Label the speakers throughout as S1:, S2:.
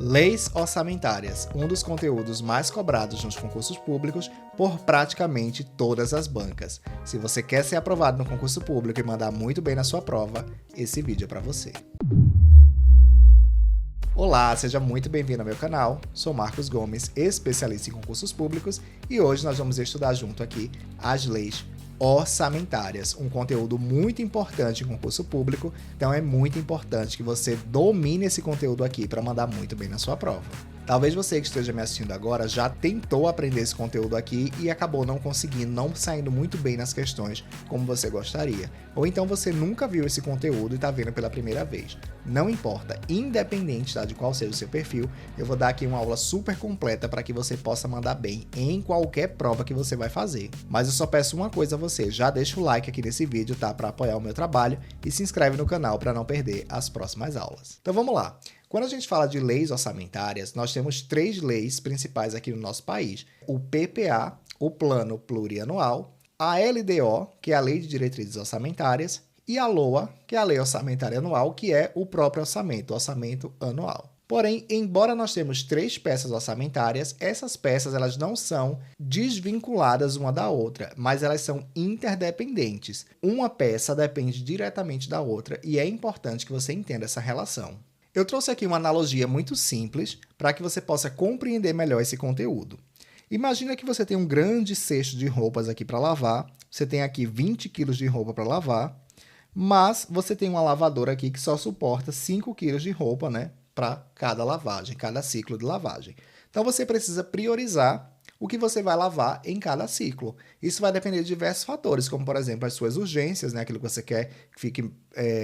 S1: Leis orçamentárias, um dos conteúdos mais cobrados nos concursos públicos por praticamente todas as bancas. Se você quer ser aprovado no concurso público e mandar muito bem na sua prova, esse vídeo é para você. Olá, seja muito bem-vindo ao meu canal. Sou Marcos Gomes, especialista em concursos públicos, e hoje nós vamos estudar junto aqui as leis orçamentárias, um conteúdo muito importante em concurso público, então é muito importante que você domine esse conteúdo aqui para mandar muito bem na sua prova. Talvez você que esteja me assistindo agora já tentou aprender esse conteúdo aqui e acabou não conseguindo, não saindo muito bem nas questões como você gostaria. Ou então você nunca viu esse conteúdo e está vendo pela primeira vez. Não importa, independente de qual seja o seu perfil, eu vou dar aqui uma aula super completa para que você possa mandar bem em qualquer prova que você vai fazer. Mas eu só peço uma coisa a você, já deixa o like aqui nesse vídeo, tá? Para apoiar o meu trabalho e se inscreve no canal para não perder as próximas aulas. Então vamos lá. Quando a gente fala de leis orçamentárias, nós temos três leis principais aqui no nosso país. O PPA, o Plano Plurianual, a LDO, que é a Lei de Diretrizes Orçamentárias, e a LOA, que é a Lei Orçamentária Anual, que é o próprio orçamento, o orçamento anual. Porém, embora nós temos três peças orçamentárias, essas peças elas não são desvinculadas uma da outra, mas elas são interdependentes. Uma peça depende diretamente da outra e é importante que você entenda essa relação. Eu trouxe aqui uma analogia muito simples para que você possa compreender melhor esse conteúdo. Imagina que você tem um grande cesto de roupas aqui para lavar, você tem aqui 20 kg de roupa para lavar, mas você tem uma lavadora aqui que só suporta 5 kg de roupa, né, para cada lavagem, cada ciclo de lavagem. Então você precisa priorizar o que você vai lavar em cada ciclo. Isso vai depender de diversos fatores, como, por exemplo, as suas urgências, né? Aquilo que você quer que fique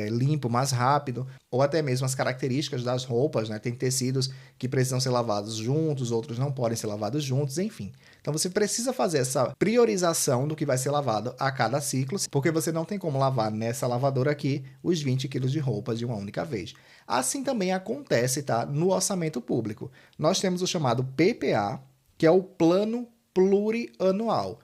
S1: limpo mais rápido, ou até mesmo as características das roupas, né? Tem tecidos que precisam ser lavados juntos, outros não podem ser lavados juntos, enfim. Então, você precisa fazer essa priorização do que vai ser lavado a cada ciclo, porque você não tem como lavar nessa lavadora aqui os 20 kg de roupas de uma única vez. Assim também acontece, tá? No orçamento público. Nós temos o chamado PPA, que é o Plano Plurianual.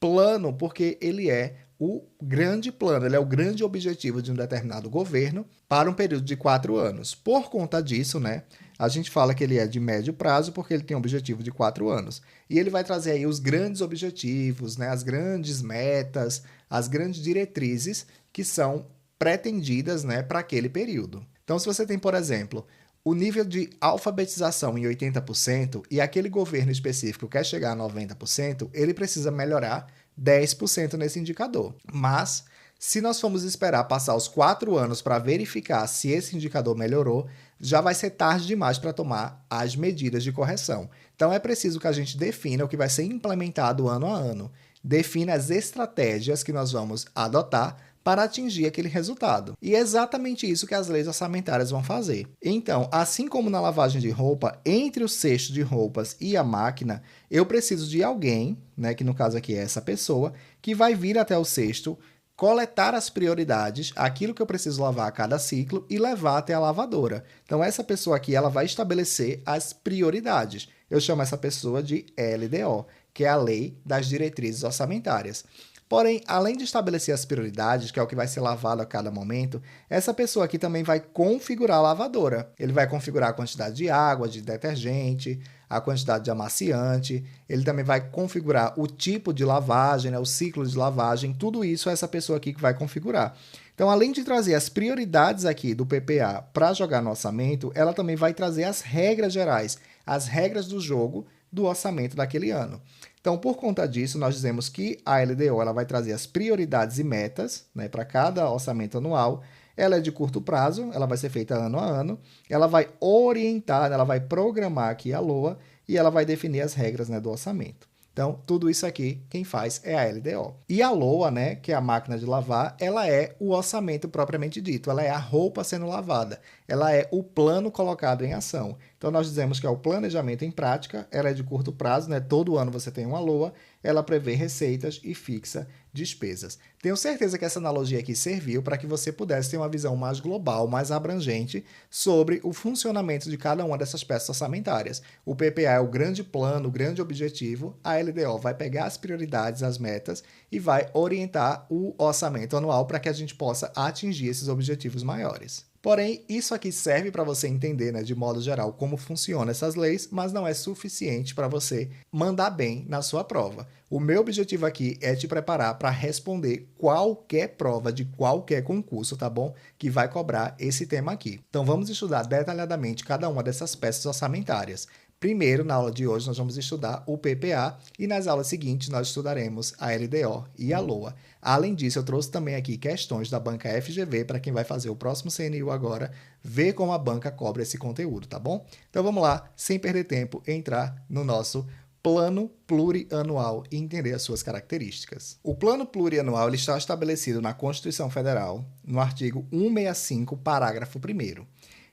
S1: Plano porque ele é o grande plano, ele é o grande objetivo de um determinado governo para um período de 4 anos. Por conta disso, né, a gente fala que ele é de médio prazo porque ele tem um objetivo de 4 anos. E ele vai trazer aí os grandes objetivos, né, as grandes metas, as grandes diretrizes que são pretendidas, né, para aquele período. Então, se você tem, por exemplo, o nível de alfabetização em 80% e aquele governo específico quer chegar a 90%, ele precisa melhorar 10% nesse indicador. Mas, se nós formos esperar passar os 4 anos para verificar se esse indicador melhorou, já vai ser tarde demais para tomar as medidas de correção. Então, é preciso que a gente defina o que vai ser implementado ano a ano. Defina as estratégias que nós vamos adotar para atingir aquele resultado. E é exatamente isso que as leis orçamentárias vão fazer. Então, assim como na lavagem de roupa, entre o cesto de roupas e a máquina, eu preciso de alguém, né, que no caso aqui é essa pessoa, que vai vir até o cesto, coletar as prioridades, aquilo que eu preciso lavar a cada ciclo e levar até a lavadora. Então, essa pessoa aqui ela vai estabelecer as prioridades. Eu chamo essa pessoa de LDO, que é a Lei das Diretrizes Orçamentárias. Porém, além de estabelecer as prioridades, que é o que vai ser lavado a cada momento, essa pessoa aqui também vai configurar a lavadora. Ele vai configurar a quantidade de água, de detergente, a quantidade de amaciante, ele também vai configurar o tipo de lavagem, né, o ciclo de lavagem, tudo isso é essa pessoa aqui que vai configurar. Então, além de trazer as prioridades aqui do PPA para jogar no orçamento, ela também vai trazer as regras gerais, as regras do jogo do orçamento daquele ano. Então, por conta disso, nós dizemos que a LDO ela vai trazer as prioridades e metas, né, para cada orçamento anual. Ela é de curto prazo, ela vai ser feita ano a ano. Ela vai orientar, ela vai programar aqui a LOA e ela vai definir as regras, né, do orçamento. Então, tudo isso aqui, quem faz é a LDO. E a LOA, né, que é a máquina de lavar, ela é o orçamento propriamente dito. Ela é a roupa sendo lavada. Ela é o plano colocado em ação. Então, nós dizemos que é o planejamento em prática. Ela é de curto prazo, né? Todo ano você tem uma LOA. Ela prevê receitas e fixa despesas. Tenho certeza que essa analogia aqui serviu para que você pudesse ter uma visão mais global, mais abrangente sobre o funcionamento de cada uma dessas peças orçamentárias. O PPA é o grande plano, o grande objetivo. A LDO vai pegar as prioridades, as metas e vai orientar o orçamento anual para que a gente possa atingir esses objetivos maiores. Porém, isso aqui serve para você entender, né, de modo geral, como funcionam essas leis, mas não é suficiente para você mandar bem na sua prova. O meu objetivo aqui é te preparar para responder qualquer prova de qualquer concurso, tá bom? Que vai cobrar esse tema aqui. Então vamos estudar detalhadamente cada uma dessas peças orçamentárias. Primeiro, na aula de hoje, nós vamos estudar o PPA e nas aulas seguintes nós estudaremos a LDO e a LOA. Além disso, eu trouxe também aqui questões da banca FGV para quem vai fazer o próximo CNU agora, ver como a banca cobra esse conteúdo, tá bom? Então vamos lá, sem perder tempo, entrar no nosso plano plurianual e entender as suas características. O plano plurianual ele está estabelecido na Constituição Federal, no artigo 165, parágrafo 1º.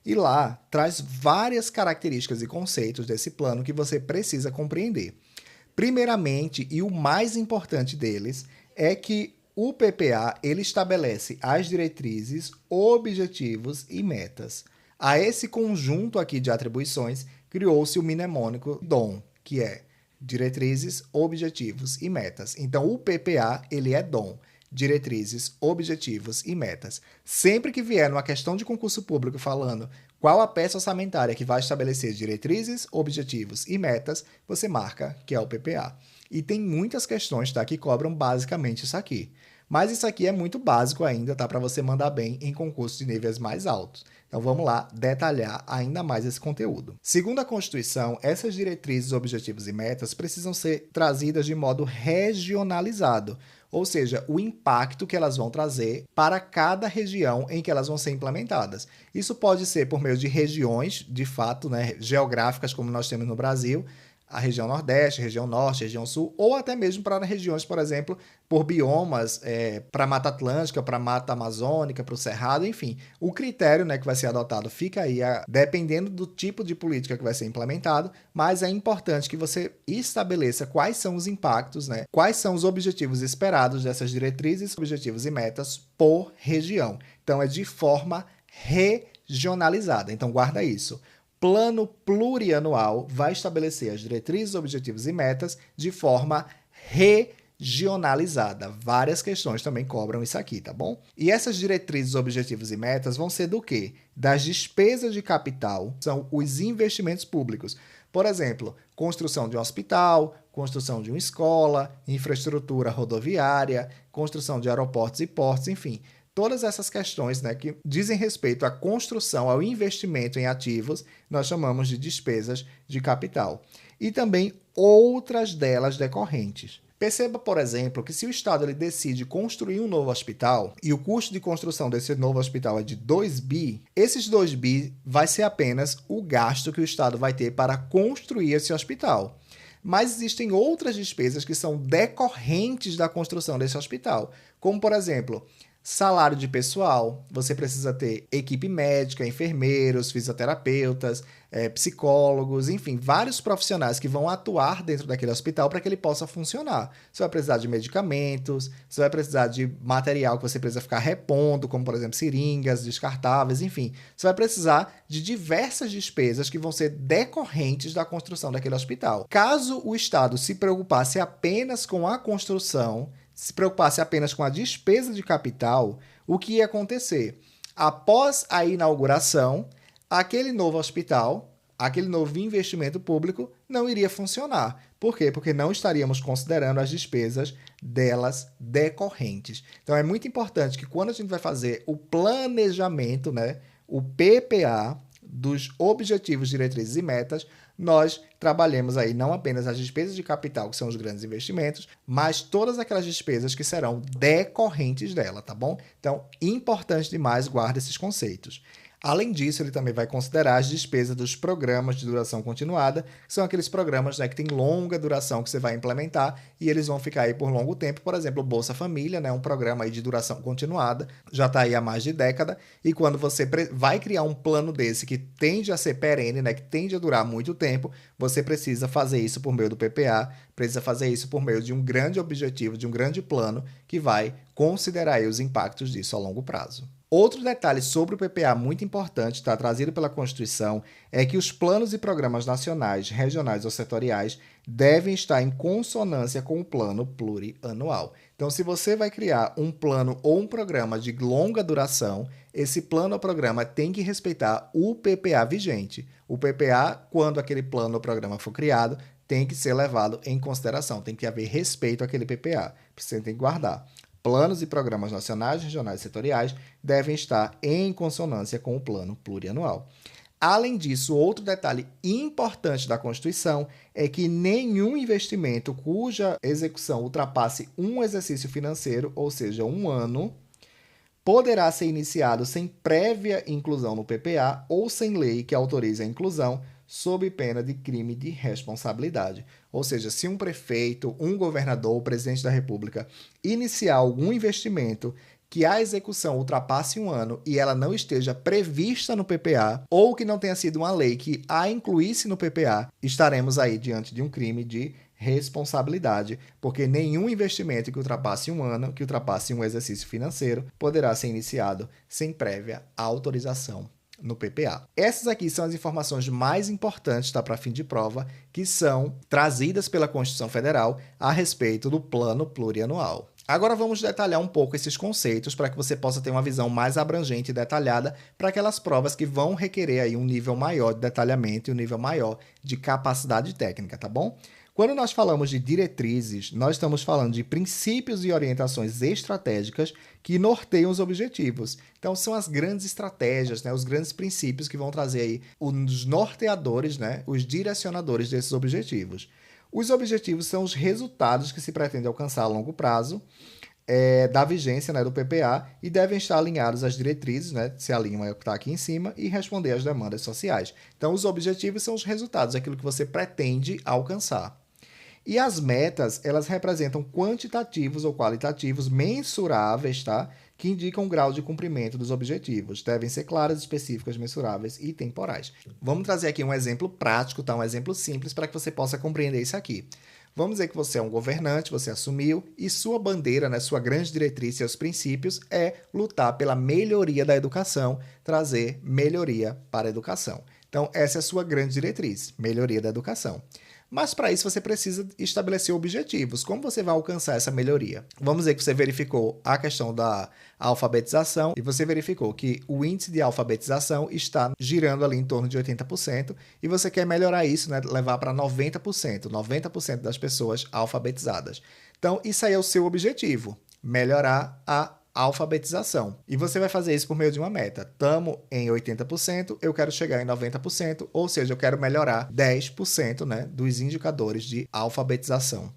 S1: E lá traz várias características e conceitos desse plano que você precisa compreender. Primeiramente, e o mais importante deles, é que o PPA ele estabelece as diretrizes, objetivos e metas. A esse conjunto aqui de atribuições, criou-se o mnemônico DOM, que é diretrizes, objetivos e metas. Então, o PPA ele é DOM. Diretrizes, objetivos e metas. Sempre que vier numa questão de concurso público falando qual a peça orçamentária que vai estabelecer diretrizes, objetivos e metas, você marca que é o PPA. E tem muitas questões, tá, que cobram basicamente isso aqui. Mas isso aqui é muito básico ainda, tá, para você mandar bem em concursos de níveis mais altos. Então vamos lá detalhar ainda mais esse conteúdo. Segundo a Constituição, essas diretrizes, objetivos e metas precisam ser trazidas de modo regionalizado, ou seja, o impacto que elas vão trazer para cada região em que elas vão ser implementadas. Isso pode ser por meio de regiões, de fato, né, geográficas, como nós temos no Brasil, a região Nordeste, região Norte, região Sul, ou até mesmo para regiões, por exemplo, por biomas, para a Mata Atlântica, para a Mata Amazônica, para o Cerrado, enfim. O critério, né, que vai ser adotado fica aí, dependendo do tipo de política que vai ser implementado, mas é importante que você estabeleça quais são os impactos, né, quais são os objetivos esperados dessas diretrizes, objetivos e metas por região. Então, é de forma regionalizada. Então, guarda isso. Plano plurianual vai estabelecer as diretrizes, objetivos e metas de forma regionalizada. Várias questões também cobram isso aqui, tá bom? E essas diretrizes, objetivos e metas vão ser do quê? Das despesas de capital, são os investimentos públicos. Por exemplo, construção de um hospital, construção de uma escola, infraestrutura rodoviária, construção de aeroportos e portos, enfim. Todas essas questões, né, que dizem respeito à construção, ao investimento em ativos, nós chamamos de despesas de capital. E também outras delas decorrentes. Perceba, por exemplo, que se o Estado ele decide construir um novo hospital e o custo de construção desse novo hospital é de 2 bi, esses 2 bi vai ser apenas o gasto que o Estado vai ter para construir esse hospital. Mas existem outras despesas que são decorrentes da construção desse hospital, como, por exemplo, salário de pessoal, você precisa ter equipe médica, enfermeiros, fisioterapeutas, psicólogos, enfim, vários profissionais que vão atuar dentro daquele hospital para que ele possa funcionar. Você vai precisar de medicamentos, você vai precisar de material que você precisa ficar repondo, como, por exemplo, seringas, descartáveis, enfim. Você vai precisar de diversas despesas que vão ser decorrentes da construção daquele hospital. Caso o Estado se preocupasse apenas com a construção, se preocupasse apenas com a despesa de capital, o que ia acontecer? Após a inauguração, aquele novo hospital, aquele novo investimento público não iria funcionar. Por quê? Porque não estaríamos considerando as despesas delas decorrentes. Então, é muito importante que quando a gente vai fazer o planejamento, né, o PPA, dos objetivos, diretrizes e metas, nós trabalhemos aí não apenas as despesas de capital, que são os grandes investimentos, mas todas aquelas despesas que serão decorrentes dela, tá bom? Então, importante demais, guarda esses conceitos. Além disso, ele também vai considerar as despesas dos programas de duração continuada, que são aqueles programas, né, que têm longa duração que você vai implementar e eles vão ficar aí por longo tempo. Por exemplo, o Bolsa Família, né, um programa aí de duração continuada, já está aí há mais de década, e quando você vai criar um plano desse que tende a ser perene, né, que tende a durar muito tempo, você precisa fazer isso por meio do PPA, precisa fazer isso por meio de um grande objetivo, de um grande plano que vai considerar aí os impactos disso a longo prazo. Outro detalhe sobre o PPA muito importante, está trazido pela Constituição, é que os planos e programas nacionais, regionais ou setoriais devem estar em consonância com o plano plurianual. Então, se você vai criar um plano ou um programa de longa duração, esse plano ou programa tem que respeitar o PPA vigente. O PPA, quando aquele plano ou programa for criado, tem que ser levado em consideração, tem que haver respeito àquele PPA, você tem que guardar. Planos e programas nacionais, regionais e setoriais devem estar em consonância com o plano plurianual. Além disso, outro detalhe importante da Constituição é que nenhum investimento cuja execução ultrapasse um exercício financeiro, ou seja, um ano, poderá ser iniciado sem prévia inclusão no PPA ou sem lei que autorize a inclusão, sob pena de crime de responsabilidade. Ou seja, se um prefeito, um governador, o presidente da República iniciar algum investimento que a execução ultrapasse um ano e ela não esteja prevista no PPA, ou que não tenha sido uma lei que a incluísse no PPA, estaremos aí diante de um crime de responsabilidade, porque nenhum investimento que ultrapasse um ano, que ultrapasse um exercício financeiro, poderá ser iniciado sem prévia autorização no PPA. Essas aqui são as informações mais importantes, tá, para fim de prova, que são trazidas pela Constituição Federal a respeito do plano plurianual. Agora vamos detalhar um pouco esses conceitos para que você possa ter uma visão mais abrangente e detalhada para aquelas provas que vão requerer aí um nível maior de detalhamento e um nível maior de capacidade técnica, tá bom? Quando nós falamos de diretrizes, nós estamos falando de princípios e orientações estratégicas que norteiam os objetivos. Então, são as grandes estratégias, né, os grandes princípios que vão trazer aí os norteadores, né, os direcionadores desses objetivos. Os objetivos são os resultados que se pretende alcançar a longo prazo da vigência, né, do PPA e devem estar alinhados às diretrizes, né, se alinham ao que está aqui em cima, e responder às demandas sociais. Então, os objetivos são os resultados, aquilo que você pretende alcançar. E as metas, elas representam quantitativos ou qualitativos mensuráveis, tá? Que indicam o grau de cumprimento dos objetivos. Devem ser claras, específicas, mensuráveis e temporais. Vamos trazer aqui um exemplo prático, tá? Um exemplo simples para que você possa compreender isso aqui. Vamos dizer que você é um governante, você assumiu, e sua bandeira, né, sua grande diretriz, seus princípios é lutar pela melhoria da educação, trazer melhoria para a educação. Então, essa é a sua grande diretriz, melhoria da educação. Mas para isso você precisa estabelecer objetivos. Como você vai alcançar essa melhoria? Vamos dizer que você verificou a questão da alfabetização e você verificou que o índice de alfabetização está girando ali em torno de 80% e você quer melhorar isso, né, levar para 90%, 90% das pessoas alfabetizadas. Então, isso aí é o seu objetivo, melhorar a alfabetização. E você vai fazer isso por meio de uma meta. Estamos em 80%, eu quero chegar em 90%, ou seja, eu quero melhorar 10%, né, dos indicadores de alfabetização.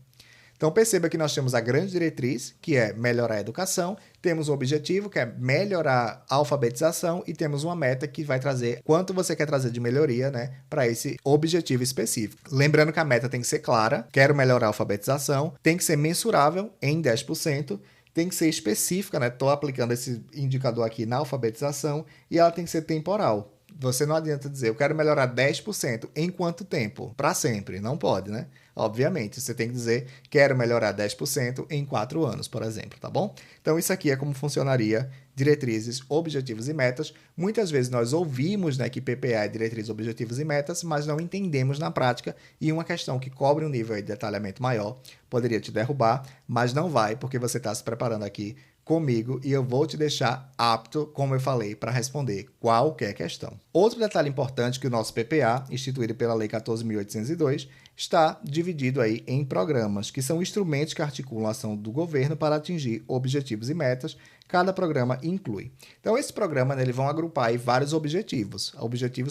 S1: Então, perceba que nós temos a grande diretriz, que é melhorar a educação, temos um objetivo, que é melhorar a alfabetização, e temos uma meta que vai trazer quanto você quer trazer de melhoria, né, para esse objetivo específico. Lembrando que a meta tem que ser clara, quero melhorar a alfabetização, tem que ser mensurável em 10%, tem que ser específica, né? Estou aplicando esse indicador aqui na alfabetização e ela tem que ser temporal. Você não adianta dizer, eu quero melhorar 10% em quanto tempo? Para sempre, não pode, né? Obviamente, você tem que dizer, quero melhorar 10% em 4 anos, por exemplo, tá bom? Então, isso aqui é como funcionaria diretrizes, objetivos e metas. Muitas vezes nós ouvimos, né, que PPA é diretrizes, objetivos e metas, mas não entendemos na prática, e uma questão que cobre um nível de detalhamento maior poderia te derrubar, mas não vai, porque você está se preparando aqui comigo e eu vou te deixar apto, como eu falei, para responder qualquer questão. Outro detalhe importante que o nosso PPA, instituído pela Lei 14.802, está dividido aí em programas, que são instrumentos que articulam a ação do governo para atingir objetivos e metas. Cada programa inclui. Então, esse programa, né, eles vão agrupar aí vários objetivos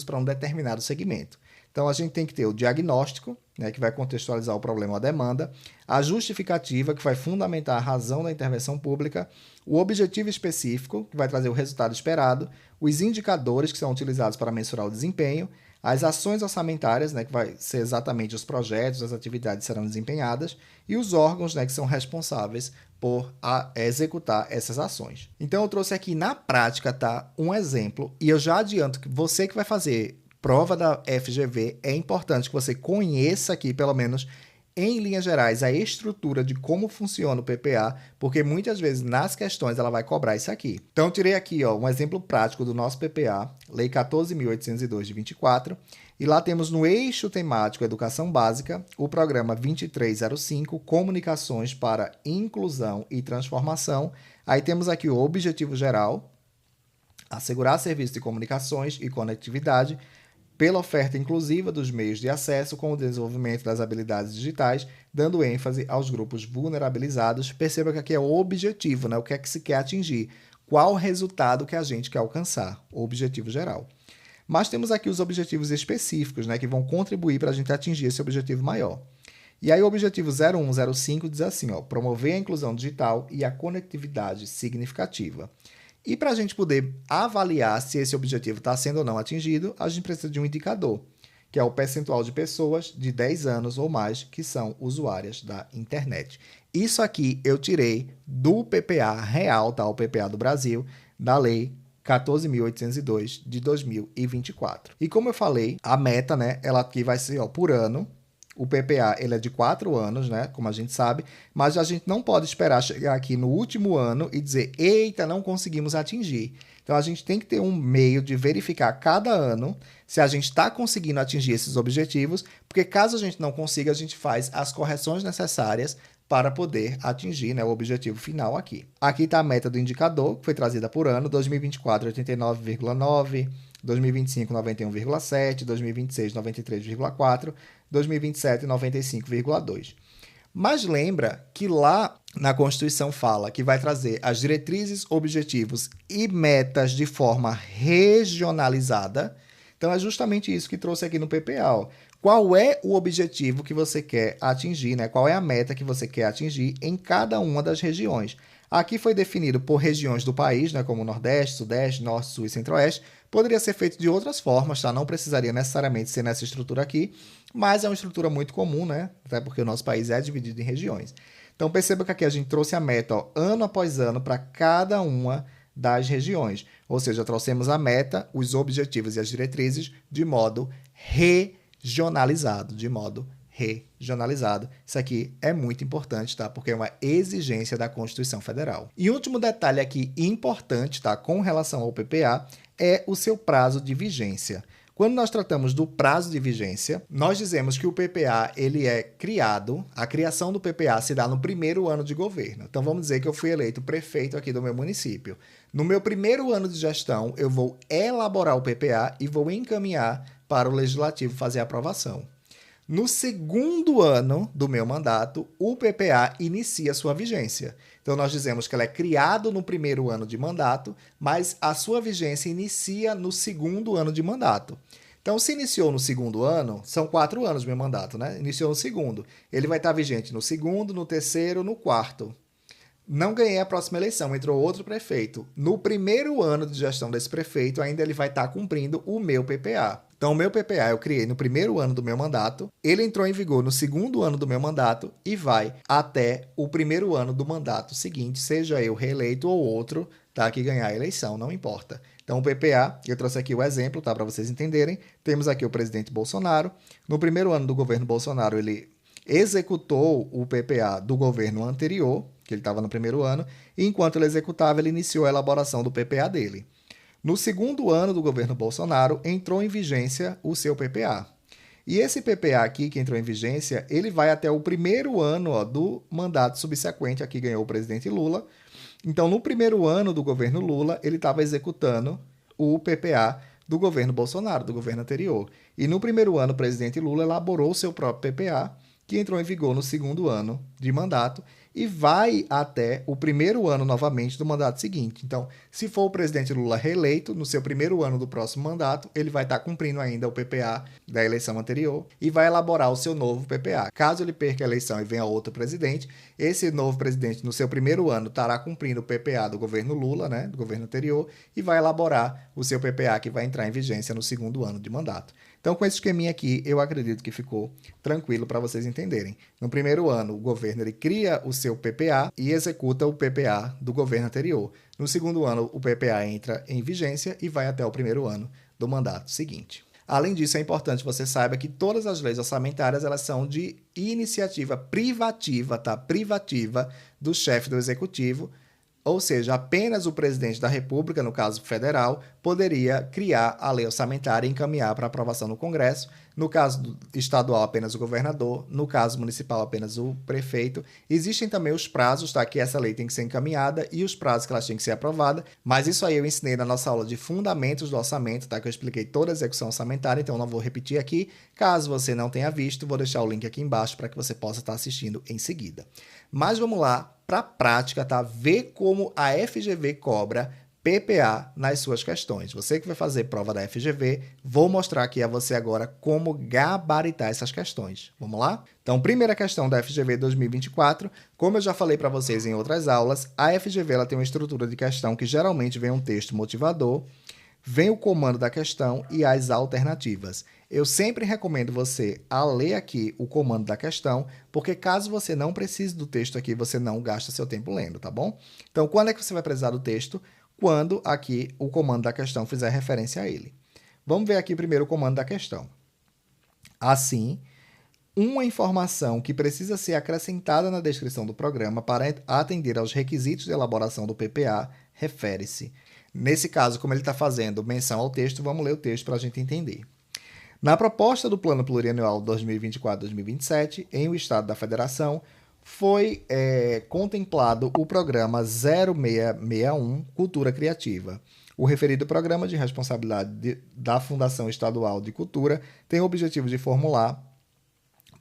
S1: para um determinado segmento. Então, a gente tem que ter o diagnóstico, né, que vai contextualizar o problema ou a demanda, a justificativa, que vai fundamentar a razão da intervenção pública, o objetivo específico, que vai trazer o resultado esperado, os indicadores, que são utilizados para mensurar o desempenho, as ações orçamentárias, né, que vai ser exatamente os projetos, as atividades que serão desempenhadas, e os órgãos, né, que são responsáveis por executar essas ações. Então, eu trouxe aqui na prática, tá, um exemplo, e eu já adianto que você que vai fazer prova da FGV, é importante que você conheça aqui, pelo menos, em linhas gerais, a estrutura de como funciona o PPA, porque muitas vezes nas questões ela vai cobrar isso aqui. Então, eu tirei aqui um exemplo prático do nosso PPA, Lei 14.802 de 24, e lá temos no eixo temático Educação Básica, o programa 2305, Comunicações para Inclusão e Transformação. Aí temos aqui o objetivo geral, assegurar serviços de comunicações e conectividade pela oferta inclusiva dos meios de acesso com o desenvolvimento das habilidades digitais, dando ênfase aos grupos vulnerabilizados. Perceba que aqui é o objetivo, né? O que é que se quer atingir, qual o resultado que a gente quer alcançar, o objetivo geral. Mas temos aqui os objetivos específicos, né, que vão contribuir para a gente atingir esse objetivo maior. E aí o objetivo 0105 diz assim, promover a inclusão digital e a conectividade significativa. E para a gente poder avaliar se esse objetivo está sendo ou não atingido, a gente precisa de um indicador, que é o percentual de pessoas de 10 anos ou mais que são usuárias da internet. Isso aqui eu tirei do PPA real, tá? O PPA do Brasil, da Lei 14.802 de 2024. E como eu falei, a meta, né, ela aqui vai ser por ano. O PPA ele é de 4 anos, né, como a gente sabe, mas a gente não pode esperar chegar aqui no último ano e dizer, eita, não conseguimos atingir. Então, a gente tem que ter um meio de verificar cada ano se a gente está conseguindo atingir esses objetivos, porque caso a gente não consiga, a gente faz as correções necessárias para poder atingir, né, o objetivo final aqui. Aqui está a meta do indicador, que foi trazida por ano, 2024, 89,9%, 2025, 91,7%, 2026, 93,4%, 2027, 95,2%. Mas lembra que lá na Constituição fala que vai trazer as diretrizes, objetivos e metas de forma regionalizada. Então é justamente isso que trouxe aqui no PPA. Qual é o objetivo que você quer atingir, né? Qual é a meta que você quer atingir em cada uma das regiões? Aqui foi definido por regiões do país, né, como Nordeste, Sudeste, Norte, Sul e Centro-Oeste. Poderia ser feito de outras formas, tá? Não precisaria necessariamente ser nessa estrutura aqui, mas é uma estrutura muito comum, né? Até porque o nosso país é dividido em regiões. Então perceba que aqui a gente trouxe a meta, ano após ano, para cada uma das regiões. Ou seja, trouxemos a meta, os objetivos e as diretrizes de modo regionalizado, Isso aqui é muito importante, tá? Porque é uma exigência da Constituição Federal. E último detalhe aqui importante, tá? Com relação ao PPA, é o seu prazo de vigência. Quando nós tratamos do prazo de vigência, nós dizemos que o PPA, ele é criado, a criação do PPA se dá no primeiro ano de governo. Então, vamos dizer que eu fui eleito prefeito aqui do meu município. No meu primeiro ano de gestão, eu vou elaborar o PPA e vou encaminhar para o Legislativo fazer a aprovação. No segundo ano do meu mandato, o PPA inicia sua vigência. Então, nós dizemos que ela é criado no primeiro ano de mandato, mas a sua vigência inicia no segundo ano de mandato. Então, se iniciou no segundo ano, são 4 anos do meu mandato, né? Iniciou no segundo. Ele vai estar vigente no segundo, no terceiro, no quarto. Não ganhei a próxima eleição, entrou outro prefeito. No primeiro ano de gestão desse prefeito, ainda ele vai estar cumprindo o meu PPA. Então, o meu PPA eu criei no primeiro ano do meu mandato, ele entrou em vigor no segundo ano do meu mandato e vai até o primeiro ano do mandato seguinte, seja eu reeleito ou outro, tá, que ganhar a eleição, não importa. Então, o PPA, eu trouxe aqui o exemplo, tá, para vocês entenderem. Temos aqui o presidente Bolsonaro. No primeiro ano do governo Bolsonaro, ele executou o PPA do governo anterior, que ele estava no primeiro ano, e enquanto ele executava, ele iniciou a elaboração do PPA dele. No segundo ano do governo Bolsonaro, entrou em vigência o seu PPA. E esse PPA aqui, que entrou em vigência, ele vai até o primeiro ano do mandato subsequente, aqui ganhou o presidente Lula. Então, no primeiro ano do governo Lula, ele estava executando o PPA do governo Bolsonaro, do governo anterior. E no primeiro ano, o presidente Lula elaborou o seu próprio PPA, que entrou em vigor no segundo ano de mandato e vai até o primeiro ano novamente do mandato seguinte. Então, se for o presidente Lula reeleito, no seu primeiro ano do próximo mandato, ele vai estar cumprindo ainda o PPA da eleição anterior e vai elaborar o seu novo PPA. Caso ele perca a eleição e venha outro presidente, esse novo presidente, no seu primeiro ano, estará cumprindo o PPA do governo Lula, né, do governo anterior, e vai elaborar o seu PPA que vai entrar em vigência no segundo ano de mandato. Então, com esse esqueminha aqui, eu acredito que ficou tranquilo para vocês entenderem. No primeiro ano, o governo ele cria o seu PPA e executa o PPA do governo anterior. No segundo ano, o PPA entra em vigência e vai até o primeiro ano do mandato seguinte. Além disso, é importante que você saiba que todas as leis orçamentárias elas são de iniciativa privativa, tá? Privativa do chefe do executivo, ou seja, apenas o presidente da República, no caso federal, poderia criar a lei orçamentária e encaminhar para aprovação no Congresso. No caso estadual, apenas o governador. No caso municipal, apenas o prefeito. Existem também os prazos, tá? Que essa lei tem que ser encaminhada e os prazos que ela tem que ser aprovada. Mas isso aí eu ensinei na nossa aula de Fundamentos do Orçamento, tá? Que eu expliquei toda a execução orçamentária, então não vou repetir aqui. Caso você não tenha visto, vou deixar o link aqui embaixo para que você possa estar assistindo em seguida. Mas vamos lá para a prática, tá? Ver como a FGV cobra PPA nas suas questões. Você que vai fazer prova da FGV, vou mostrar aqui a você agora como gabaritar essas questões. Vamos lá? Então, primeira questão da FGV 2024, como eu já falei para vocês em outras aulas, a FGV ela tem uma estrutura de questão que geralmente vem um texto motivador, vem o comando da questão e as alternativas. Eu sempre recomendo você a ler aqui o comando da questão, porque caso você não precise do texto aqui, você não gasta seu tempo lendo, tá bom? Então, quando é que você vai precisar do texto? Quando aqui o comando da questão fizer referência a ele. Vamos ver aqui primeiro o comando da questão. Assim, uma informação que precisa ser acrescentada na descrição do programa para atender aos requisitos de elaboração do PPA refere-se. Nesse caso, como ele está fazendo menção ao texto, vamos ler o texto para a gente entender. Na proposta do Plano Plurianual 2024-2027, em o Estado da Federação, foi contemplado o programa 0661 Cultura Criativa. O referido programa de responsabilidade da Fundação Estadual de Cultura tem o objetivo de formular,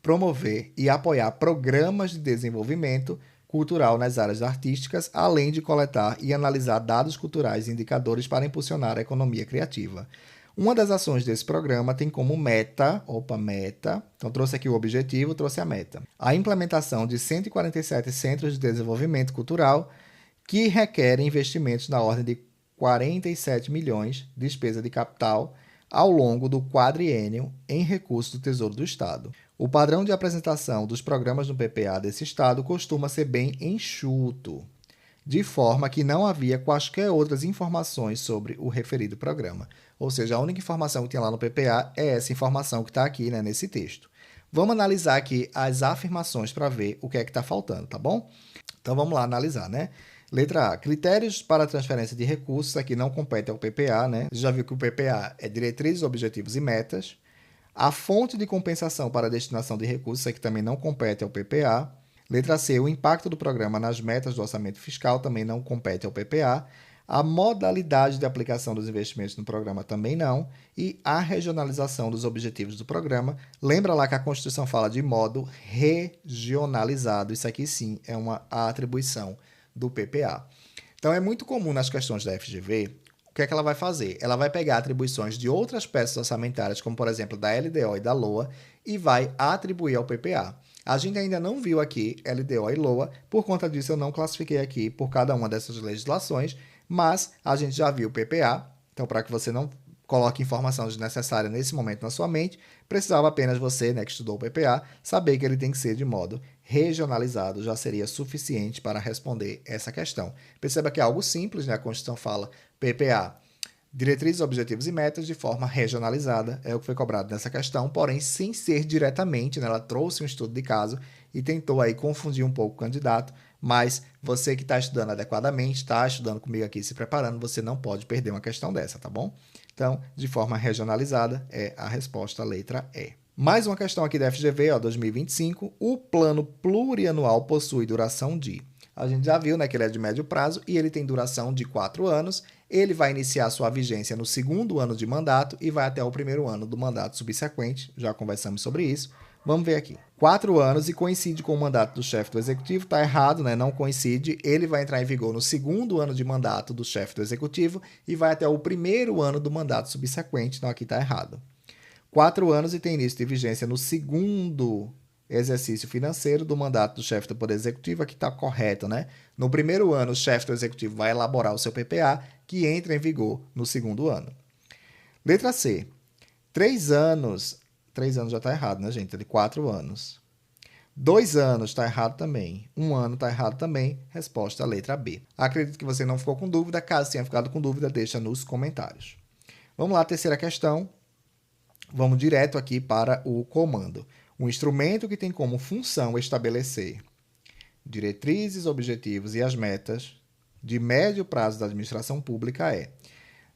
S1: promover e apoiar programas de desenvolvimento cultural nas áreas artísticas, além de coletar e analisar dados culturais e indicadores para impulsionar a economia criativa. Uma das ações desse programa tem como meta, então trouxe aqui o objetivo, trouxe a meta, a implementação de 147 centros de desenvolvimento cultural que requerem investimentos na ordem de 47 milhões de despesa de capital ao longo do quadriênio em recursos do Tesouro do Estado. O padrão de apresentação dos programas no PPA desse Estado costuma ser bem enxuto, de forma que não havia quaisquer outras informações sobre o referido programa. Ou seja, a única informação que tem lá no PPA é essa informação que está aqui, né, nesse texto. Vamos analisar aqui as afirmações para ver o que é que está faltando, tá bom? Então vamos lá analisar, né? Letra A. Critérios para transferência de recursos, aqui não compete ao PPA, né? Você já viu que o PPA é diretrizes, objetivos e metas. A fonte de compensação para a destinação de recursos, aqui também não compete ao PPA. Letra C. O impacto do programa nas metas do orçamento fiscal também não compete ao PPA. A modalidade de aplicação dos investimentos no programa também não. E a regionalização dos objetivos do programa. Lembra lá que a Constituição fala de modo regionalizado. Isso aqui sim é uma atribuição do PPA. Então é muito comum nas questões da FGV, o que é que ela vai fazer? Ela vai pegar atribuições de outras peças orçamentárias, como por exemplo da LDO e da LOA, e vai atribuir ao PPA. A gente ainda não viu aqui LDO e LOA, por conta disso eu não classifiquei aqui por cada uma dessas legislações, mas a gente já viu o PPA, então para que você não coloque informação desnecessária nesse momento na sua mente, precisava apenas você, né, que estudou o PPA, saber que ele tem que ser de modo regionalizado, já seria suficiente para responder essa questão. Perceba que é algo simples, né? A Constituição fala PPA, diretrizes, objetivos e metas de forma regionalizada, é o que foi cobrado nessa questão, porém sem ser diretamente, né? Ela trouxe um estudo de caso e tentou aí confundir um pouco o candidato, mas você que está estudando adequadamente, está estudando comigo aqui, se preparando, você não pode perder uma questão dessa, tá bom? Então, de forma regionalizada, é a resposta, a letra E. Mais uma questão aqui da FGV, ó, 2025. O plano plurianual possui duração de... A gente já viu, né, que ele é de médio prazo e ele tem duração de 4 anos. Ele vai iniciar sua vigência no segundo ano de mandato e vai até o primeiro ano do mandato subsequente. Já conversamos sobre isso. Vamos ver aqui. 4 anos e coincide com o mandato do chefe do executivo. Está errado, né? Não coincide. Ele vai entrar em vigor no segundo ano de mandato do chefe do executivo e vai até o primeiro ano do mandato subsequente. Então, aqui está errado. 4 anos e tem início de vigência no segundo exercício financeiro do mandato do chefe do Poder Executivo. Aqui está correto, né? No primeiro ano, o chefe do Executivo vai elaborar o seu PPA, que entra em vigor no segundo ano. Letra C. 3 anos... 3 anos já está errado, né, gente? É de 4 anos. 2 anos está errado também. 1 ano está errado também. Resposta, letra B. Acredito que você não ficou com dúvida. Caso tenha ficado com dúvida, deixa nos comentários. Vamos lá, terceira questão. Vamos direto aqui para o comando. Um instrumento que tem como função estabelecer diretrizes, objetivos e as metas de médio prazo da administração pública é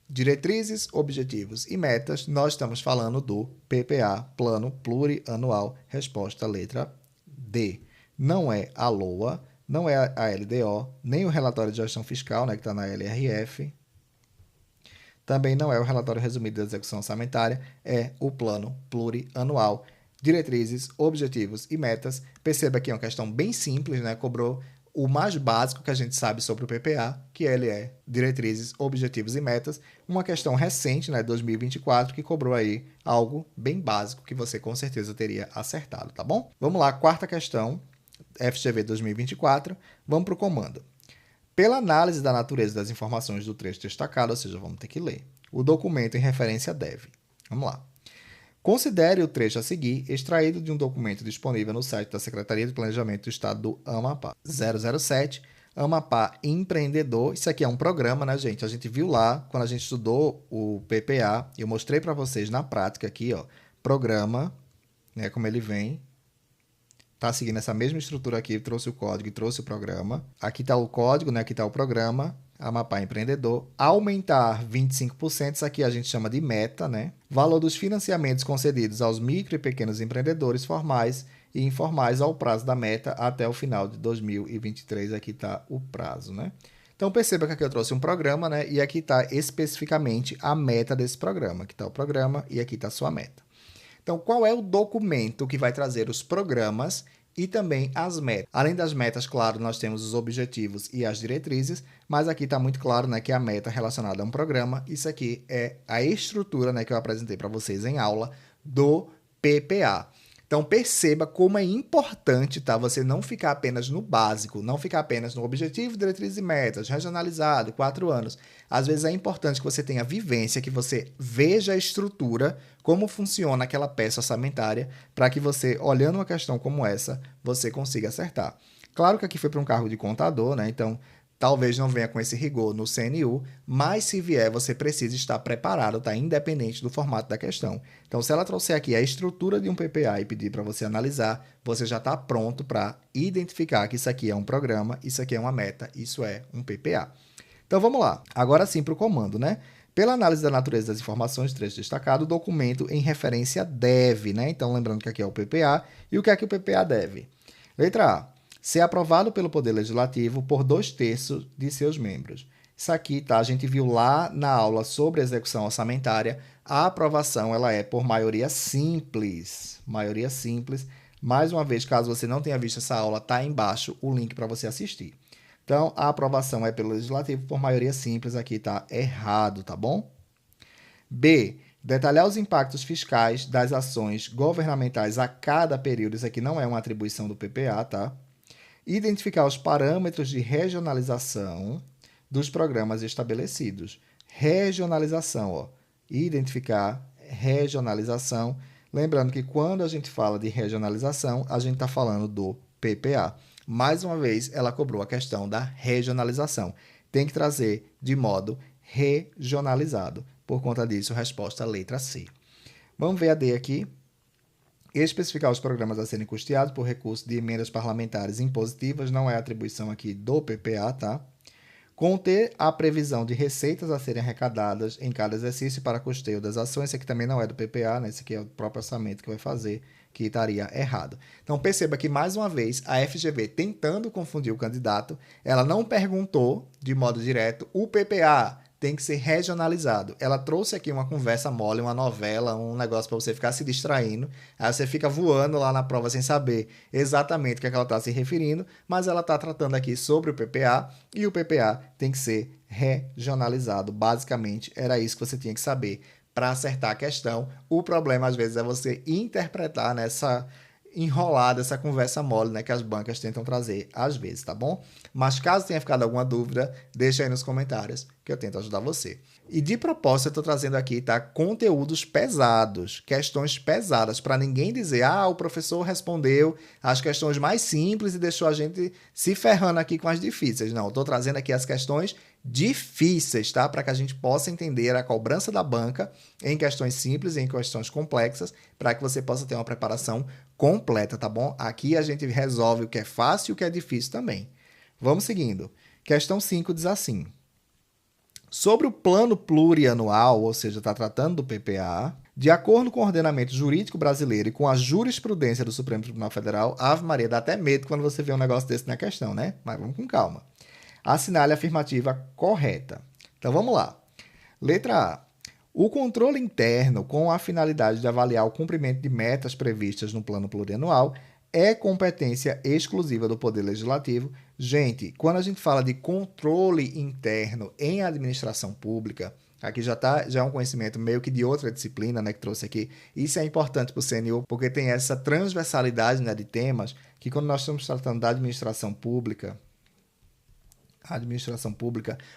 S1: diretrizes, objetivos e metas. Nós estamos falando do PPA, Plano Plurianual, resposta letra D. Não é a LOA, não é a LDO, nem o relatório de gestão fiscal, né, que está na LRF. Também não é o relatório resumido da execução orçamentária, é o plano plurianual. Diretrizes, objetivos e metas. Perceba que é uma questão bem simples, né? Cobrou o mais básico que a gente sabe sobre o PPA, que ele é diretrizes, objetivos e metas. Uma questão recente, né, 2024, que cobrou aí algo bem básico que você com certeza teria acertado, tá bom? Vamos lá, quarta questão, FGV 2024. Vamos para o comando. Pela análise da natureza das informações do trecho destacado, ou seja, vamos ter que ler. O documento em referência deve. Vamos lá. Considere o trecho a seguir extraído de um documento disponível no site da Secretaria de Planejamento do Estado do Amapá. 007, Amapá Empreendedor. Isso aqui é um programa, né, gente? A gente viu lá, quando a gente estudou o PPA, eu mostrei para vocês na prática aqui, ó, programa, né, como ele vem. Tá seguindo essa mesma estrutura aqui, trouxe o código e trouxe o programa. Aqui está o código, né? Aqui está o programa, Amapá Empreendedor. Aumentar 25%, isso aqui a gente chama de meta, né? Valor dos financiamentos concedidos aos micro e pequenos empreendedores formais e informais ao prazo da meta até o final de 2023. Aqui está o prazo, né? Então perceba que aqui eu trouxe um programa, né? E aqui está especificamente a meta desse programa. Aqui está o programa e aqui está a sua meta. Então, qual é o documento que vai trazer os programas e também as metas? Além das metas, claro, nós temos os objetivos e as diretrizes, mas aqui está muito claro, né, que a meta relacionada a um programa, isso aqui é a estrutura, né, que eu apresentei para vocês em aula do PPA. Então, perceba como é importante, tá? Você não ficar apenas no básico, não ficar apenas no objetivo, diretrizes e metas, regionalizado, 4 anos. Às vezes é importante que você tenha vivência, que você veja a estrutura, como funciona aquela peça orçamentária, para que você, olhando uma questão como essa, você consiga acertar. Claro que aqui foi para um cargo de contador, né? Então, talvez não venha com esse rigor no CNU, mas se vier, você precisa estar preparado, tá? Independente do formato da questão. Então, se ela trouxer aqui a estrutura de um PPA e pedir para você analisar, você já está pronto para identificar que isso aqui é um programa, isso aqui é uma meta, isso é um PPA. Então, vamos lá. Agora sim para o comando, né? Pela análise da natureza das informações, trecho destacado, o documento em referência deve, né? Então, lembrando que aqui é o PPA. E o que é que o PPA deve? Letra A. Ser aprovado pelo Poder Legislativo por 2/3 de seus membros. Isso aqui, tá? A gente viu lá na aula sobre execução orçamentária. A aprovação, ela é por maioria simples. Maioria simples. Mais uma vez, caso você não tenha visto essa aula, tá aí embaixo o link para você assistir. Então, a aprovação é pelo Legislativo por maioria simples. Aqui tá errado, tá bom? B. Detalhar os impactos fiscais das ações governamentais a cada período. Isso aqui não é uma atribuição do PPA, tá? Identificar os parâmetros de regionalização dos programas estabelecidos. Regionalização, ó. Identificar regionalização. Lembrando que quando a gente fala de regionalização, a gente está falando do PPA. Mais uma vez, ela cobrou a questão da regionalização. Tem que trazer de modo regionalizado. Por conta disso, resposta letra C. Vamos ver a D aqui. Especificar os programas a serem custeados por recurso de emendas parlamentares impositivas, não é atribuição aqui do PPA, tá? Conter a previsão de receitas a serem arrecadadas em cada exercício para custeio das ações. Esse aqui também não é do PPA, né? Esse aqui é o próprio orçamento que vai fazer, que estaria errado. Então, perceba que, mais uma vez, a FGV, tentando confundir o candidato, ela não perguntou, de modo direto, o PPA tem que ser regionalizado. Ela trouxe aqui uma conversa mole, uma novela, um negócio para você ficar se distraindo. Aí você fica voando lá na prova sem saber exatamente o que é que ela está se referindo, mas ela está tratando aqui sobre o PPA e o PPA tem que ser regionalizado. Basicamente, era isso que você tinha que saber para acertar a questão. O problema, às vezes, é você interpretar nessa enrolada, essa conversa mole, né, que as bancas tentam trazer às vezes, tá bom? Mas caso tenha ficado alguma dúvida, deixa aí nos comentários que eu tento ajudar você. E de propósito eu estou trazendo aqui, tá, conteúdos pesados, questões pesadas, para ninguém dizer, o professor respondeu as questões mais simples e deixou a gente se ferrando aqui com as difíceis. Não, eu estou trazendo aqui as questões difíceis, tá? Para que a gente possa entender a cobrança da banca em questões simples e em questões complexas, para que você possa ter uma preparação completa, tá bom? Aqui a gente resolve o que é fácil e o que é difícil também. Vamos seguindo. Questão 5 diz assim: sobre o plano plurianual, ou seja, está tratando do PPA, de acordo com o ordenamento jurídico brasileiro e com a jurisprudência do Supremo Tribunal Federal, Ave Maria, dá até medo quando você vê um negócio desse na questão, né? Mas vamos com calma. Assinale a afirmativa correta. Então vamos lá. Letra A. O controle interno, com a finalidade de avaliar o cumprimento de metas previstas no plano plurianual, é competência exclusiva do Poder Legislativo. Gente, quando a gente fala de controle interno em administração pública, aqui já é um conhecimento meio que de outra disciplina, né, que trouxe aqui. Isso é importante para o CNU, porque tem essa transversalidade, né, de temas, que quando nós estamos tratando da administração pública,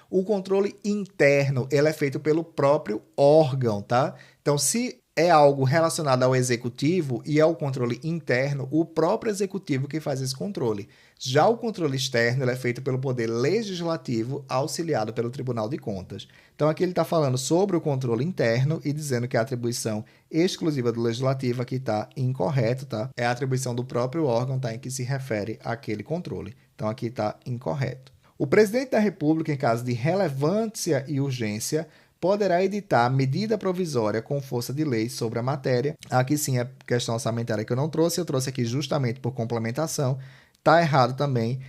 S1: o controle interno, ele é feito pelo próprio órgão, tá? Então, se é algo relacionado ao executivo e ao controle interno, o próprio executivo que faz esse controle. Já o controle externo, ele é feito pelo Poder Legislativo, auxiliado pelo Tribunal de Contas. Então, aqui ele está falando sobre o controle interno e dizendo que a atribuição exclusiva do Legislativo aqui está incorreto, tá? É a atribuição do próprio órgão, tá? Em que se refere àquele controle. Então, aqui está incorreto. O presidente da República, em caso de relevância e urgência, poderá editar medida provisória com força de lei sobre a matéria. Aqui sim é questão orçamentária que eu não trouxe, eu trouxe aqui justamente por complementação. Tá errado também.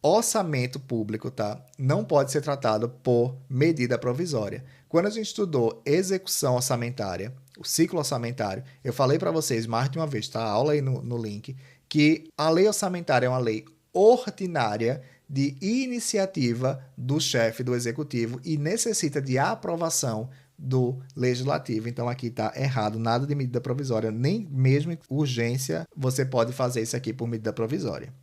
S1: Orçamento público, tá? Não pode ser tratado por medida provisória. Quando a gente estudou execução orçamentária, o ciclo orçamentário, eu falei para vocês mais de uma vez, tá? A aula aí no link, que a lei orçamentária é uma lei ordinária de iniciativa do chefe do executivo e necessita de aprovação do legislativo. Então aqui está errado, nada de medida provisória, nem mesmo em urgência você pode fazer isso aqui por medida provisória.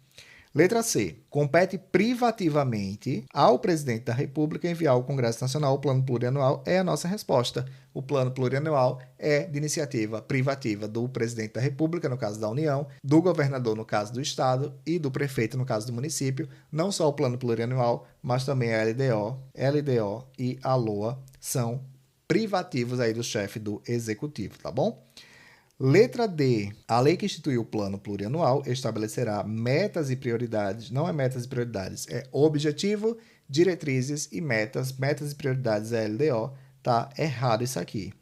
S1: Letra C. Compete privativamente ao presidente da República enviar ao Congresso Nacional o plano plurianual. É a nossa resposta. O plano plurianual é de iniciativa privativa do presidente da República, no caso da União, do governador, no caso do Estado, e do prefeito, no caso do município. Não só o plano plurianual, mas também a LDO e a LOA são privativos aí do chefe do Executivo, tá bom? Letra D. A lei que institui o plano plurianual estabelecerá metas e prioridades. Não é metas e prioridades, é objetivo, diretrizes e metas. Metas e prioridades é LDO. Tá errado isso aqui.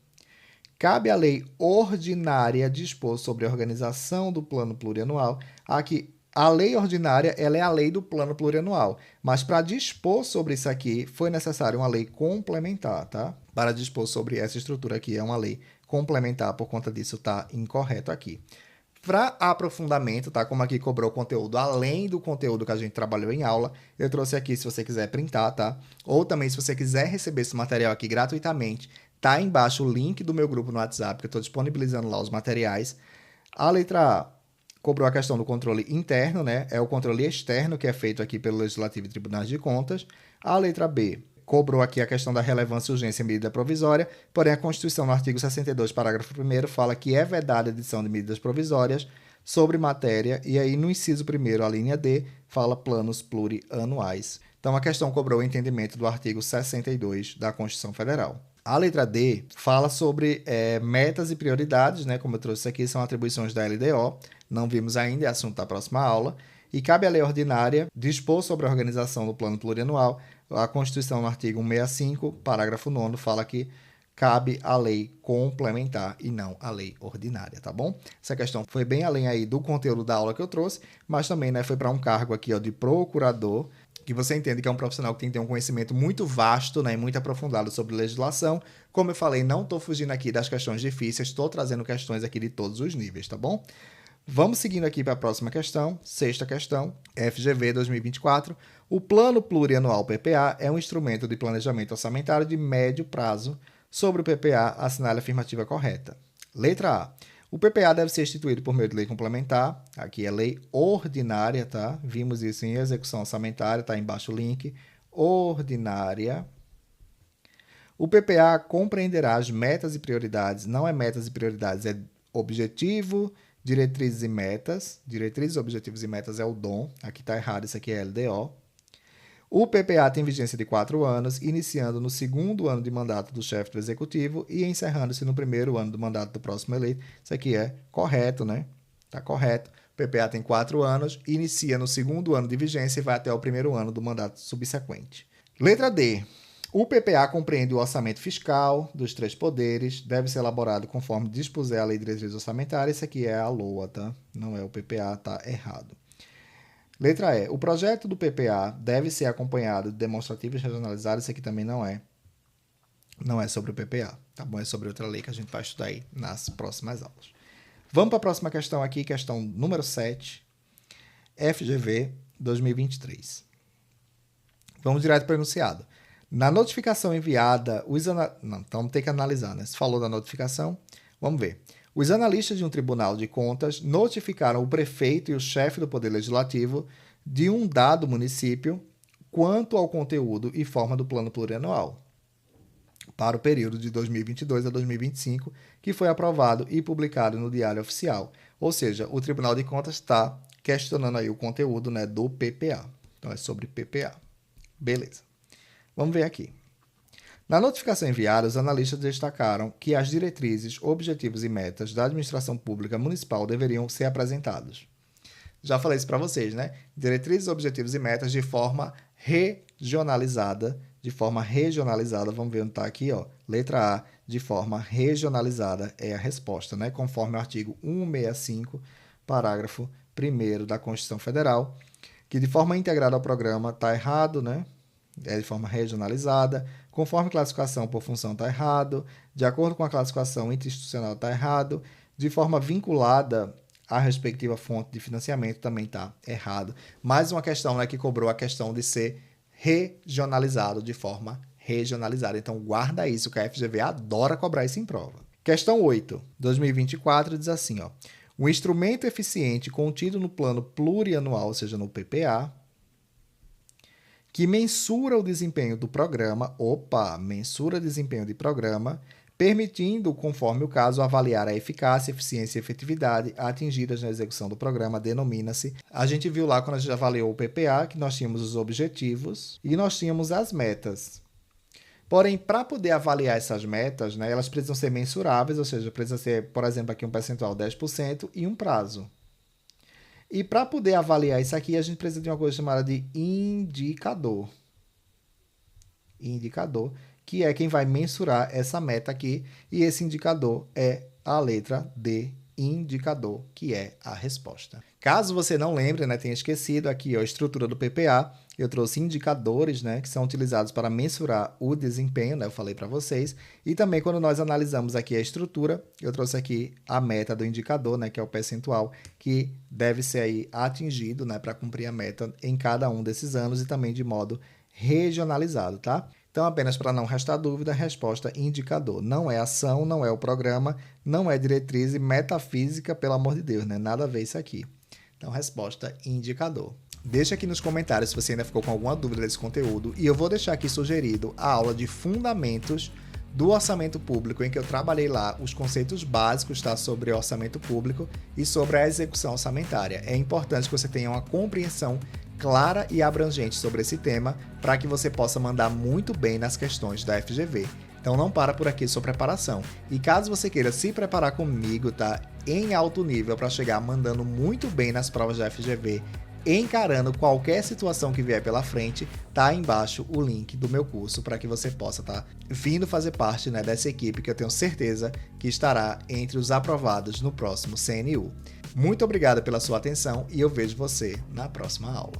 S1: Cabe à lei ordinária dispor sobre a organização do plano plurianual. Aqui, a lei ordinária ela é a lei do plano plurianual. Mas para dispor sobre isso aqui, foi necessário uma lei complementar, tá? Para dispor sobre essa estrutura aqui, é uma lei complementar, por conta disso tá incorreto aqui. Para aprofundamento, tá? Como aqui cobrou conteúdo além do conteúdo que a gente trabalhou em aula, eu trouxe aqui se você quiser printar, tá? Ou também se você quiser receber esse material aqui gratuitamente, tá aí embaixo o link do meu grupo no WhatsApp, que eu estou disponibilizando lá os materiais. A letra A cobrou a questão do controle interno, né? É o controle externo que é feito aqui pelo Legislativo e Tribunais de Contas. A letra B cobrou aqui a questão da relevância, urgência e medida provisória, porém a Constituição, no artigo 62, parágrafo 1º, fala que é vedada a edição de medidas provisórias sobre matéria, e aí no inciso 1º, a linha D, fala planos plurianuais. Então a questão cobrou o entendimento do artigo 62 da Constituição Federal. A letra D fala sobre metas e prioridades, né? Como eu trouxe aqui, são atribuições da LDO, não vimos ainda, é assunto da próxima aula, e cabe à lei ordinária dispor sobre a organização do plano plurianual. A Constituição, no artigo 165, parágrafo 9º, fala que cabe a lei complementar e não a lei ordinária, tá bom? Essa questão foi bem além aí do conteúdo da aula que eu trouxe, mas também, né, foi para um cargo aqui, ó, de procurador, que você entende que é um profissional que tem que ter um conhecimento muito vasto, né, e muito aprofundado sobre legislação. Como eu falei, não estou fugindo aqui das questões difíceis, estou trazendo questões aqui de todos os níveis, tá bom? Vamos seguindo aqui para a próxima questão, sexta questão, FGV 2024. O Plano Plurianual PPA é um instrumento de planejamento orçamentário de médio prazo. Sobre o PPA, assinale a afirmativa correta. Letra A. O PPA deve ser instituído por meio de lei complementar. Aqui é lei ordinária, tá? Vimos isso em execução orçamentária, tá embaixo o link. Ordinária. O PPA compreenderá as metas e prioridades. Não é metas e prioridades, é objetivo, diretrizes e metas. Diretrizes, objetivos e metas é o DOM. Aqui está errado, isso aqui é LDO. O PPA tem vigência de 4 anos, iniciando no segundo ano de mandato do chefe do executivo e encerrando-se no primeiro ano do mandato do próximo eleito. Isso aqui é correto, né? Tá correto. O PPA tem 4 anos, inicia no segundo ano de vigência e vai até o primeiro ano do mandato subsequente. Letra D. O PPA compreende o orçamento fiscal dos 3 poderes, deve ser elaborado conforme dispuser a Lei de Diretrizes Orçamentárias. Isso aqui é a LOA, tá? Não é o PPA, tá errado. Letra E. O projeto do PPA deve ser acompanhado de demonstrativos regionalizados. Isso aqui também não é sobre o PPA, tá bom? É sobre outra lei que a gente vai estudar aí nas próximas aulas. Vamos para a próxima questão aqui, questão número 7, FGV 2023. Vamos direto para o enunciado. Na notificação enviada, Não, então tem que analisar, né? Se falou da notificação, vamos ver. Os analistas de um tribunal de contas notificaram o prefeito e o chefe do Poder Legislativo de um dado município quanto ao conteúdo e forma do plano plurianual para o período de 2022 a 2025, que foi aprovado e publicado no Diário Oficial. Ou seja, o Tribunal de Contas está questionando aí o conteúdo, né, do PPA. Então, é sobre PPA. Beleza. Vamos ver aqui. Na notificação enviada, os analistas destacaram que as diretrizes, objetivos e metas da administração pública municipal deveriam ser apresentados. Já falei isso para vocês, né? Diretrizes, objetivos e metas de forma regionalizada. Vamos ver onde está aqui, ó. Letra A, de forma regionalizada é a resposta, né? Conforme o artigo 165, parágrafo 1º da Constituição Federal, que de forma integrada ao programa está errado, né? É de forma regionalizada, conforme classificação por função está errado, de acordo com a classificação interinstitucional está errado, de forma vinculada à respectiva fonte de financiamento também está errado. Mais uma questão, né, que cobrou a questão de ser regionalizado, de forma regionalizada. Então guarda isso, que a FGV adora cobrar isso em prova. Questão 8, 2024, diz assim, ó. O instrumento eficiente contido no plano plurianual, ou seja, no PPA, que mensura o desempenho do programa, mensura o desempenho de programa, permitindo, conforme o caso, avaliar a eficácia, eficiência e efetividade atingidas na execução do programa, denomina-se. A gente viu lá, quando a gente avaliou o PPA, que nós tínhamos os objetivos e nós tínhamos as metas. Porém, para poder avaliar essas metas, né, elas precisam ser mensuráveis, ou seja, precisa ser, por exemplo, aqui um percentual 10% e um prazo. E para poder avaliar isso aqui, a gente precisa de uma coisa chamada de indicador. Indicador, que é quem vai mensurar essa meta aqui. E esse indicador é a letra D, indicador, que é a resposta. Caso você não lembre, né, tenha esquecido, aqui ó, a estrutura do PPA, eu trouxe indicadores, né, que são utilizados para mensurar o desempenho, né, eu falei para vocês, e também quando nós analisamos aqui a estrutura, eu trouxe aqui a meta do indicador, né, que é o percentual que deve ser aí atingido, né, para cumprir a meta em cada um desses anos e também de modo regionalizado, tá? Então, apenas para não restar dúvida, a resposta indicador. Não é ação, não é o programa, não é diretriz e metafísica, pelo amor de Deus, né? Nada a ver isso aqui. Então, resposta indicador. Deixa aqui nos comentários se você ainda ficou com alguma dúvida desse conteúdo e eu vou deixar aqui sugerido a aula de fundamentos do orçamento público, em que eu trabalhei lá os conceitos básicos, tá, sobre orçamento público e sobre a execução orçamentária. É importante que você tenha uma compreensão clara e abrangente sobre esse tema para que você possa mandar muito bem nas questões da FGV. Então não para por aqui sua preparação. E caso você queira se preparar comigo, tá, em alto nível para chegar mandando muito bem nas provas da FGV, encarando qualquer situação que vier pela frente, tá aí embaixo o link do meu curso para que você possa estar vindo fazer parte, né, dessa equipe que eu tenho certeza que estará entre os aprovados no próximo CNU. Muito obrigado pela sua atenção e eu vejo você na próxima aula.